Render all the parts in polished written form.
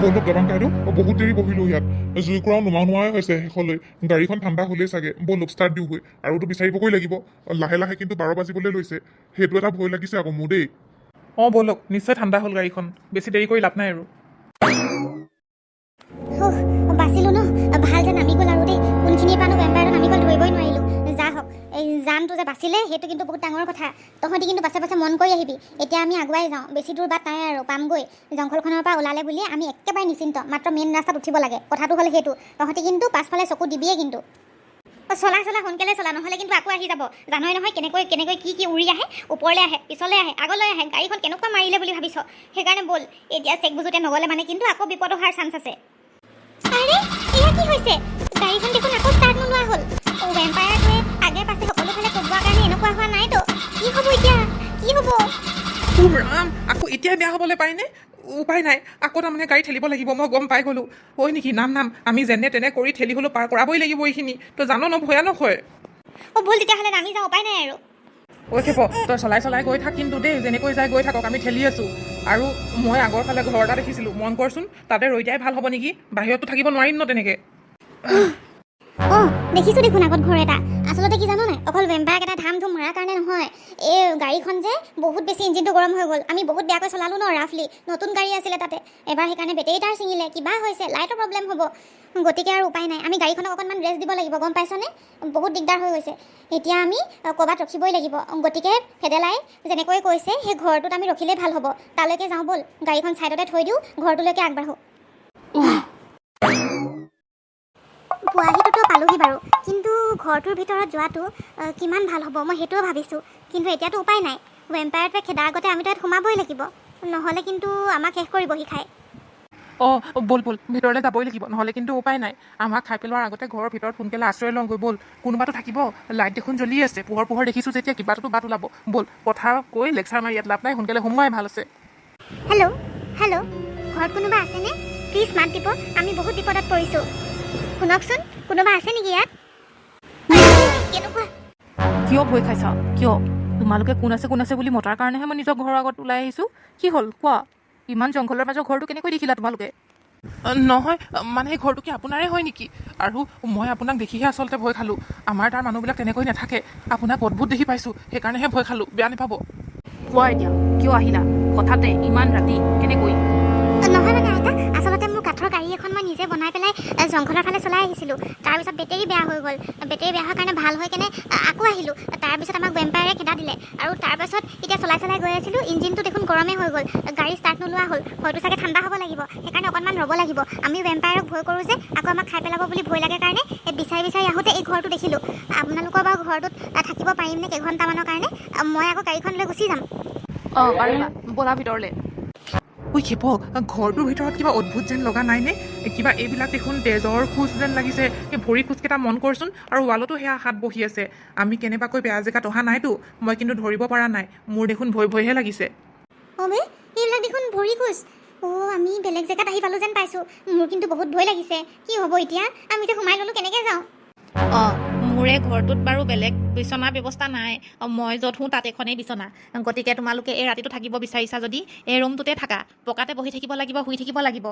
বলক দৰং কাইদেউ বহুত দেৰি বহিলো ইয়াত জুইকুৰাও নোমাই হৈছে শেষলৈ গাড়ীখন ঠাণ্ডা হ'লেই চাগে বলক ষ্টাৰ্ট দিওঁগৈ আৰুতো বিচাৰিবগৈ লাগিব লাহে লাহে কিন্তু 12 বাজিবলৈ লৈছে সেইটো এটা ভয় লাগিছে আকৌ মোৰ দেই বলক নিশ্চয় ঠাণ্ডা হ'ল গাড়ীখন বেছি দেৰি কৰি লাভ নাই আৰু বাচিলো ন ভাল যে নামি গ'ল আৰু দেই কোনখিনিৰ পৰা ভেম্পায়াৰত নামি গ'ল ধৰিবই নোৱাৰিলোঁ যা হওক এই জানটো যে বাচিলে সেইটো কিন্তু বহুত ডাঙৰ কথা তহঁতি কিন্তু পাছে পাছে মন কৰি আহিবি এতিয়া আমি আগুৱাই যাওঁ বেছি দূৰ বাট নাই আৰু পামগৈ জংঘলখনৰ পৰা ওলালে বুলি আমি একেবাৰে নিশ্চিন্ত মাত্ৰ মেইন ৰাস্তাত উঠিব লাগে কথাটো হ'ল সেইটো তহঁতি কিন্তু পাছফালে চকু দিবিয়ে কিন্তু চলা সোনকালে চলা নহ'লে কিন্তু আকৌ আহি যাব জানই নহয় কেনেকৈ কি উৰি আহে ওপৰলৈ আহে পিছলৈ আহে আগলৈ আহে গাড়ীখন কেনেকুৱা মাৰিলে বুলি ভাবিছ সেইকাৰণে ব'ল এতিয়া চেক বুজোতে নগ'লে মানে কিন্তু আকৌ বিপদ হোৱাৰ চান্স আছে আৰে এয়া কি হৈছে গাড়ীখন দেখোন আকৌ ষ্টাৰ্ট নোলোৱা হ'ল ভেম্পায়াৰটোৱে আগে পাছে সকলোফালে কোবোৱাৰ কাৰণে এনেকুৱা হোৱা নাইতো কি হ'ব এতিয়া কি হ'ব ৰাম আকৌ এতিয়া বেয়া হ'বলৈ পাইনে উপায় নাই আকৌ তাৰমানে গাড়ী ঠেলিব লাগিব মই গম পাই গ'লোঁ হয় নেকি নাম আমি যেনে তেনে কৰি ঠেলি হ'লেও পাৰ কৰাবই লাগিব এইখিনি তই জানো ন ভয়ানক হয় ব'ল তেতিয়াহ'লে নামি যাওঁ উপায় নাই আৰু খেপ তই চলাই গৈ থাক কিন্তু দেই যেনেকৈ যাই গৈ থাকক আমি ঠেলি আছোঁ আৰু মই আগৰ ফালে ঘৰ এটা দেখিছিলোঁ মন কৰচোন তাতে ৰৈ দিয়াই ভাল হ'ব নেকি বাহিৰততো থাকিব নোৱাৰিম ন তেনেকৈ দেখিছোঁ দেখোন আগত ঘৰ এটা আচলতে কি জানো নাই অকল ভেম্পায়াৰক এটা ধাম ধুম মৰাৰ কাৰণে নহয় এই গাড়ীখন যে বহুত বেছি ইঞ্জিনটো গৰম হৈ গ'ল আমি বহুত বেয়াকৈ চলালোঁ ন ৰাফলি নতুন গাড়ী আছিলে তাতে এবাৰ সেইকাৰণে বেটেৰী তাৰ ছিঙিলে কিবা হৈছে লাইটৰ প্ৰব্লেম হ'ব গতিকে আৰু উপায় নাই আমি গাড়ীখনক অকণমান ৰেষ্ট দিব লাগিব গম পাইছনে বহুত দিগদাৰ হৈ গৈছে এতিয়া আমি ক'ৰবাত ৰখিবই লাগিব গতিকে ফেডেলাই যেনেকৈ কৈছে সেই ঘৰটোত আমি ৰখিলেই ভাল হ'ব তালৈকে যাওঁ ব'ল গাড়ীখন ছাইডতে থৈ দিওঁ ঘৰটোলৈকে আগবাঢ়োঁ পোৱাহিটোতো পালোহি বাৰু কিন্তু ঘৰটোৰ ভিতৰত যোৱাটো কিমান ভাল হ'ব মই সেইটোও ভাবিছোঁ কিন্তু এতিয়াতো উপায় নাই ভেম্পায়াৰটোৱে খেদাৰ আগতে আমিতো ইয়াত সোমাবই লাগিব নহ'লে কিন্তু আমাক শেষ কৰিবহি খাই ব'ল ভিতৰলৈ যাবই লাগিব নহ'লে কিন্তু উপায় নাই আমাক খাই পেলোৱাৰ আগতে ঘৰৰ ভিতৰত সোনকালে আশ্ৰয় লওঁগৈ ব'ল কোনোবাটো থাকিব লাইট দেখোন জ্বলি আছে পোহৰ দেখিছোঁ যেতিয়া কিবাটোতো বাট ওলাব ব'ল কথা কৈ লেকচাৰ মাৰি ইয়াত লাভ নাই সোনকালে সোমোৱাই ভাল আছে হেল্ল' ঘৰত কোনোবা আছেনে প্লিজ মাত দিব আমি বহুত বিপদত পৰিছোঁ শুনকচোন কোনোবা আছে নেকি ইয়াত কেনেকুৱা কিয় ভয় খাইছা কিয় তোমালোকে কোন আছে বুলি মতাৰ কাৰণেহে মই নিজৰ ঘৰৰ আগত ওলাই আহিছোঁ কি হ'ল কোৱা ইমান জংঘলৰ মাজৰ ঘৰটো কেনেকৈ দেখিলা তোমালোকে নহয় মানে এই ঘৰটো কি আপোনাৰে হয় নেকি আৰু মই আপোনাক দেখিহে আচলতে ভয় খালোঁ আমাৰ তাৰ মানুহবিলাক তেনেকৈ নাথাকে আপোনাক অদ্ভুত দেখি পাইছোঁ সেইকাৰণেহে ভয় খালোঁ বেয়া নাপাব কোৱা এতিয়া কিয় আহিলা হঠাতে ইমান ৰাতি কেনেকৈ নহয় মানে আইতা আচলতে মোৰ কাঠৰ গাড়ী এখন মই নিজে বনাই পেলাই জংঘলৰ ফালে চলাই আহিছিলোঁ তাৰপিছত বেটেৰী বেয়া হৈ গ'ল বেটেৰী বেয়া হোৱাৰ কাৰণে ভাল হৈ কেনে আকৌ আহিলোঁ তাৰপিছত আমাক ভেম্পায়াৰে খেদা দিলে আৰু তাৰপাছত এতিয়া চলাই গৈ আছিলোঁ ইঞ্জিনটো দেখোন গৰমেই হৈ গ'ল গাড়ী ষ্টাৰ্ট নোলোৱা হ'ল হয়তো চাগে ঠাণ্ডা হ'ব লাগিব সেইকাৰণে অকণমান ৰ'ব লাগিব আমি ভেম্পায়াৰক ভয় কৰোঁ যে আকৌ আমাক খাই পেলাব বুলি ভয় লাগে কাৰণে বিচাৰি আহোঁতে এই ঘৰটো দেখিলোঁ আপোনালোকৰ বাৰু ঘৰটোত থাকিব পাৰিম নে কেইঘণ্টামানৰ কাৰণে মই আকৌ গাড়ীখন লৈ গুচি যাম পাৰিবা ব'লা ভিতৰলৈ খেপ ঘৰটোৰ ভিতৰত কিবা অদ্ভুত যেন লগা নাইনে কিবা এইবিলাক দেখোন তেজৰ খোজ যেন লাগিছে সেই ভৰি খোজকেইটা মন কৰচোন আৰু ৱালতো সেয়া হাত বহি আছে আমি কেনেবাকৈ বেয়া জেগাত অহা নাইতো মই কিন্তু ধৰিব পৰা নাই মোৰ দেখোন ভয়হে লাগিছে এইবিলাক দেখোন ভৰি খোজ আমি বেলেগ জেগাত আহি পালোঁ যেন পাইছোঁ মোৰ কিন্তু বহুত ভয় লাগিছে কি হ'ব এতিয়া আমি যে সোমাই ল'লোঁ কেনেকৈ যাওঁ মোৰে ঘৰটোত বাৰু বেলেগ বিচনাৰ ব্যৱস্থা নাই মই য'ত শুওঁ তাত এখনেই বিচনা গতিকে তোমালোকে এই ৰাতিটো থাকিব বিচাৰিছা যদি এই ৰুমটোতে থাকা পকাতে বহি থাকিব লাগিব শুই থাকিব লাগিব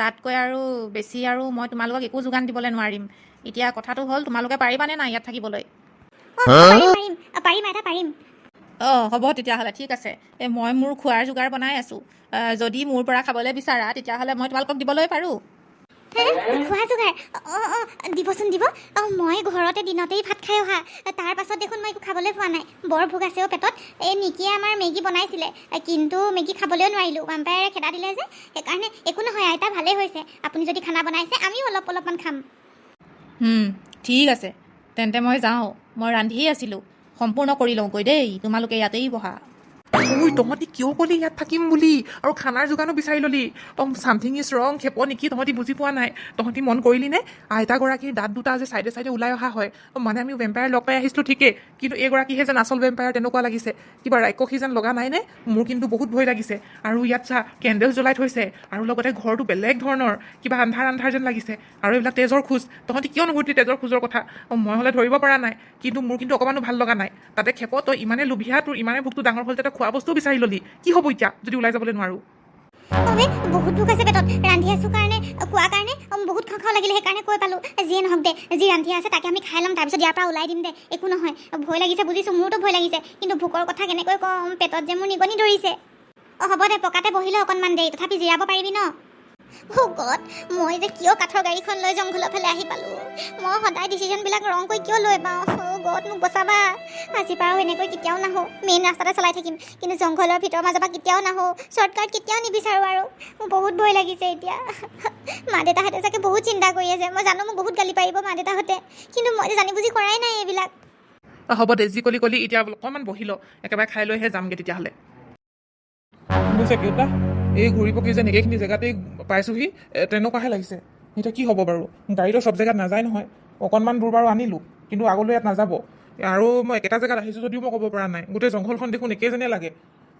তাতকৈ আৰু বেছি আৰু মই তোমালোকক একো যোগান দিবলৈ নোৱাৰিম এতিয়া কথাটো হ'ল তোমালোকে পাৰিবানে নাই ইয়াত থাকিবলৈ পাৰিম হ'ব তেতিয়াহ'লে ঠিক আছে মই মোৰ খোৱাৰ যোগাৰ বনাই আছোঁ যদি মোৰ পৰা খাবলৈ বিচাৰা তেতিয়াহ'লে মই তোমালোকক দিবলৈ পাৰোঁ খোৱা যোগাৰ দিবচোন দিব মই ঘৰতে দিনতেই ভাত খাই অহা তাৰ পাছত দেখোন মই একো খাবলৈ পোৱা নাই বৰ ভোক আছে পেটত এই নিকিয়ে আমাৰ মেগী বনাইছিলে কিন্তু মেগী খাবলৈও নোৱাৰিলোঁ ভেম্পায়াৰে খেদা দিলে যে সেইকাৰণে একো নহয় আইতা ভালেই হৈছে আপুনি যদি খানা বনাইছে আমিও অলপমান খাম ঠিক আছে তেন্তে মই যাওঁ মই ৰান্ধিয়ে আছিলোঁ সম্পূৰ্ণ কৰি লওঁগৈ দেই তোমালোকে ইয়াতেই বহা তহঁতি কিয় ক'লি ইয়াত থাকিম বুলি আৰু খানাৰ যোগানো বিচাৰি ল'লি চামথিং ইজ ৰং খেপ নেকি তহঁতি বুজি পোৱা নাই তহঁতি মন কৰিলি নে আইতাগৰাকীৰ দাঁত দুটা যে চাইডে ওলাই অহা হয় মানে আমি ভেম্পায়াৰ লগ পাই আহিছিলোঁ ঠিকেই কিন্তু এইগৰাকীহে যেন আচল ভেম্পায়াৰ তেনেকুৱা লাগিছে কিবা ৰাক্ষসী যেন লগা নাই নে মোৰ কিন্তু বহুত ভয় লাগিছে আৰু ইয়াত চা কেণ্ডেল জ্বলাই থৈছে আৰু লগতে ঘৰটো বেলেগ ধৰণৰ কিবা আন্ধাৰ যেন লাগিছে আৰু এইবিলাক তেজৰ খোজ তহঁতি কিয় নুসুধিলি তেজৰ খোজৰ কথা মই হ'লে ধৰিব পৰা নাই কিন্তু মোৰ কিন্তু অকণমানো ভাল লগা নাই তাতে খেপ তই ইমানে লোভিয়া তোৰ ইমানে ভোকটো ডাঙৰ হ'ল যে তই খোৱা বস্তু বিচাৰি ল'লি কি হ'ব এতিয়া যদি ওলাই যাবলৈ নোৱাৰোঁ অবে বহুত ভোক আছে পেটত ৰান্ধি আছো কাৰণে কোৱা কাৰণে বহুত খাওঁ খাওঁ লাগিলে সেইকাৰণে কৈ পালোঁ যিয়ে নহওক দে যি ৰান্ধি আছে তাকে আমি খাই ল'ম তাৰপিছত ইয়াৰ পৰা ওলাই দিম দে একো নহয় ভয় লাগিছে বুজিছোঁ মোৰতো ভয় লাগিছে কিন্তু ভোকৰ কথা কেনেকৈ ক'ম পেটত যে মোৰ নিগনি ধৰিছে হ'ব দে পকাতে বহিলে অকণমান দেৰি তথাপি জিৰাব পাৰিবি ন গড মই যে কিয় কাঠৰ গাড়ীখন লৈ জংঘলৰ ফালে আহি পালোঁ মই সদায় ডিচিশ্যনবিলাক ৰং কৰি কিয় লৈ পাওঁ গড মোক বচাবা আজিৰ পৰাও এনেকৈ কেতিয়াও নাহোঁ মেইন ৰাস্তাতে চলাই থাকিম কিন্তু জংঘলৰ ভিতৰৰ মাজৰ পৰা কেতিয়াও নাহোঁ শ্বৰ্টকাট কেতিয়াও নিবিচাৰোঁ আৰু মোৰ বহুত ভয় লাগিছে এতিয়া মা দেউতাহঁতে চাগে বহুত চিন্তা কৰি আছে মই জানো মোক বহুত গালি পাৰিব মা দেউতাহঁতে কিন্তু মই যে জানি বুজি কৰাই নাই এইবিলাক হ'ব দে যি কলি এতিয়া অকণমান বহি ল একেবাৰে খাই লৈহে যামগৈ তেতিয়াহ'লে বুজিছে দেউতা এই ঘূৰি পকি যে একেখিনি জেগাতেই পাইছোঁহি তেনেকুৱাহে লাগিছে এতিয়া কি হ'ব বাৰু গাড়ীটো চব জেগাত নাযায় নহয় অকণমান দূৰ বাৰু আনিলোঁ কিন্তু আগলৈ ইয়াত নাযাব আৰু মই একেটা জেগাত আহিছোঁ যদিও মই ক'ব পৰা নাই গোটেই জংঘলখন দেখোন একেজনেই লাগে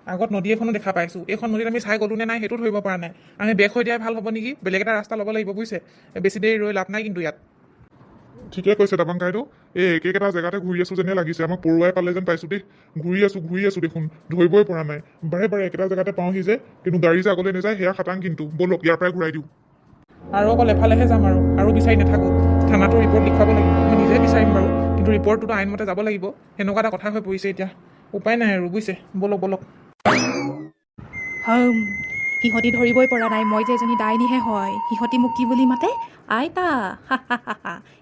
আগত নদী এখনো দেখা পাইছোঁ এইখন নদীত আমি চাই গ'লোঁ নে নাই সেইটো ধৰিব পৰা নাই আমি বেক হৈ দিয়াই ভাল হ'ব নেকি বেলেগ এটা ৰাস্তা ল'ব লাগিব বুজিছে বেছি দেৰি ৰৈ লাভ নাই কিন্তু ইয়াত ঠিকে কৈছে দাবাং কাইদেউ এই একেটা জেগাতে ঘূৰি আছো যেনে লাগিছে আমাক পৰুৱাই পালে যেন পাইছোঁ দেই ঘূৰি আছো দেখোন ধৰিবই পৰা নাই বাৰে বাৰে একেটা জেগাতে পাওঁহি যে কিন্তু গাড়ী যে আগলৈ নাযায় সেয়া খাটাং কিন্তু ব'লক ইয়াৰ পৰাই ঘূৰাই দিওঁ আৰু অকল এফালেহে যাম আৰু বিচাৰি নাথাকোঁ থানাটো ৰিপৰ্ট লিখাব লাগিব মই নিজে বিচাৰিম বাৰু কিন্তু ৰিপৰ্টটোতো আইনমতে যাব লাগিব সেনেকুৱা এটা কথা হৈ পৰিছে এতিয়া উপায় নাই আৰু বুজিছে ব'লক সিহঁতি ধৰিবই পৰা নাই মই যে এজনী ডাইনীহে হয় সিহঁতি মোক কি বুলি মাতে আইতা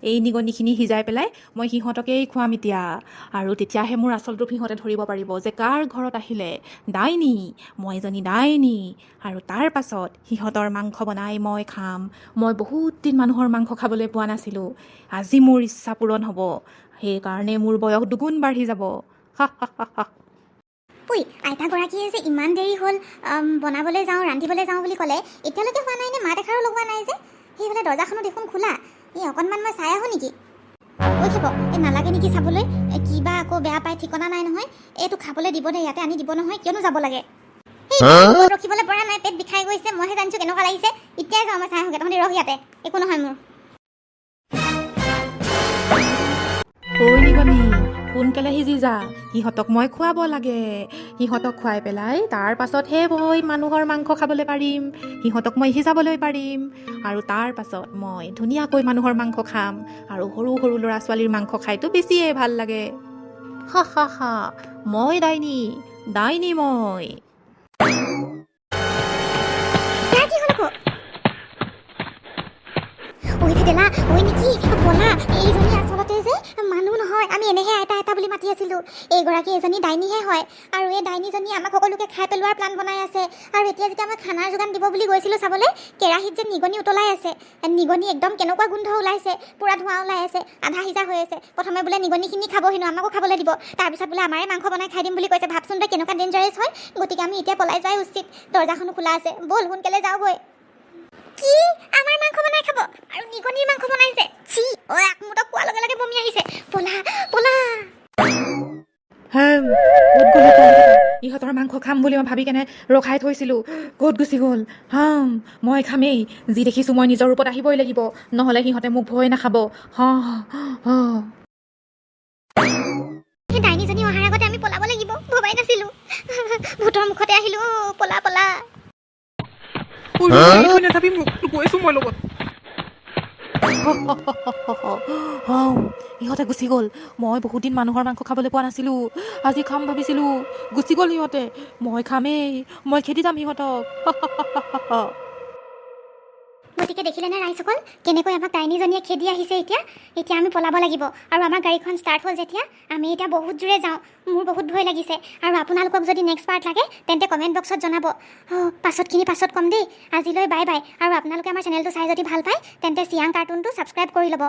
এই নিগনিখিনি সিজাই পেলাই মই সিহঁতকেই খুৱাম এতিয়া আৰু তেতিয়াহে মোৰ আচল ৰূপ সিহঁতে ধৰিব পাৰিব যে কাৰ ঘৰত আহিলে ডাইনী মই এজনী ডাইনী আৰু তাৰ পাছত সিহঁতৰ মাংস বনাই মই খাম মই বহুত দিন মানুহৰ মাংস খাবলৈ পোৱা নাছিলোঁ আজি মোৰ ইচ্ছা পূৰণ হ'ব সেইকাৰণে মোৰ বয়স দুগুণ বাঢ়ি যাব উই আইতাগৰাকীয়ে যে ইমান দেৰি হ'ল বনাবলৈ যাওঁ ৰান্ধিবলৈ যাওঁ বুলি ক'লে এতিয়ালৈকে হোৱা নাই নে মা দেখাৰো লগোৱা নাই যে সেইফালে দৰ্জাখনো দেখোন খোলা এই অকণমান মই চাই আহোঁ নেকি কৈ খাব এই নালাগে নেকি চাবলৈ কিবা আকৌ বেয়া পাই ঠিকনা নাই নহয় এইটো খাবলৈ দিব দে ইয়াতে আনি দিব নহয় কিয়নো যাব লাগে ৰখিবলৈ পৰা নাই পেট বিষাই গৈছে মইহে জানিছোঁ কেনেকুৱা লাগিছে এতিয়াই যাওঁ মই চাই আহোঁগৈ তহঁতি ৰহ ইয়াতে একো নহয় মোৰ ঐ নিগনি সোনকালে সিজি যা সিহঁতক মই খুৱাব লাগে সিহঁতক খুৱাই পেলাই তাৰ পাছতহে মই মানুহৰ মাংস খাবলৈ পাৰিম সিহঁতক মই সিজাবলৈ পাৰিম আৰু তাৰ পাছত মই ধুনীয়াকৈ মানুহৰ মাংস খাম আৰু সৰু সৰু ল'ৰা ছোৱালীৰ মাংস খাইতো বেছিয়ে ভাল লাগে মই ডাইনী মই এইজনী আচলতে যে মানুহ নহয় আমি এনেহে আইতা বুলি মাতি আছিলোঁ এইগৰাকী এজনী ডাইনীহে হয় আৰু এই ডাইনীজনী আমাক সকলোকে খাই পেলোৱাৰ প্লান বনাই আছে আৰু এতিয়া যেতিয়া মই খানাৰ যোগান দিব বুলি গৈছিলোঁ চাবলৈ কেৰাহীত যে নিগনি উতলাই আছে নিগনি একদম কেনেকুৱা গোন্ধ ওলাইছে পূৰা ধোঁৱা ওলাই আছে আধা সিজা হৈ আছে প্ৰথমে বোলে নিগনিখিনি খাব হেনো আমাকো খাবলৈ দিব তাৰপিছত বোলে আমাৰে মাংস বনাই খাই দিম বুলি কৈছে ভাবচোন তই কেনেকুৱা ডেঞ্জাৰাছ হয় গতিকে আমি এতিয়া পলাই যোৱাই উচিত দৰ্জাখনো খোলা আছে ব'ল সোনকালে যাওঁগৈ কি আমাৰ মাংস বনাই খাব আৰু নিগনিৰ মাংস বনাইছে চি মোৰতো কোৱাৰ লগে লগে বমি আহিছে পলা ইহঁতৰ মাংস খাম বুলি মই ভাবি কেনে ৰখাই থৈছিলোঁ ক'ত গুচি গ'ল মই খামেই যি দেখিছোঁ মই নিজৰ ৰূপত আহিবই লাগিব নহ'লে সিহঁতে মোক ভয় নাখাব সেই ডাইনীজনী অহাৰ আগতে আমি পলাব লাগিব ভবাই নাছিলোঁ ভূতৰ মুখতে আহিলোঁ পলা নাথাবি মোক গৈছোঁ মই লগত ইহঁতে গুচি গ'ল মই বহুত দিন মানুহৰ মাংস খাবলৈ পোৱা নাছিলোঁ আজি খাম ভাবিছিলোঁ গুচি গ'ল সিহঁতে মই খামেই মই খেদি যাম সিহঁতক গতিকে দেখিলে নে ৰাইজসকল কেনেকৈ আমাক ডাইনীজনীয়ে খেদি আহিছে এতিয়া আমি পলাব লাগিব আৰু আমাৰ গাড়ীখন ষ্টাৰ্ট হ'ল যেতিয়া আমি এতিয়া বহুত জোৰে যাওঁ মোৰ বহুত ভয় লাগিছে আৰু আপোনালোকক যদি নেক্সট পাৰ্ট লাগে তেন্তে কমেণ্ট বক্সত জনাব পাছত ক'ম দেই আজিলৈ বাই আৰু আপোনালোকে আমাৰ চেনেলটো চাই যদি ভাল পায় তেন্তে চিয়াং কাৰ্টুনটো ছাবস্ক্ৰাইব কৰি ল'ব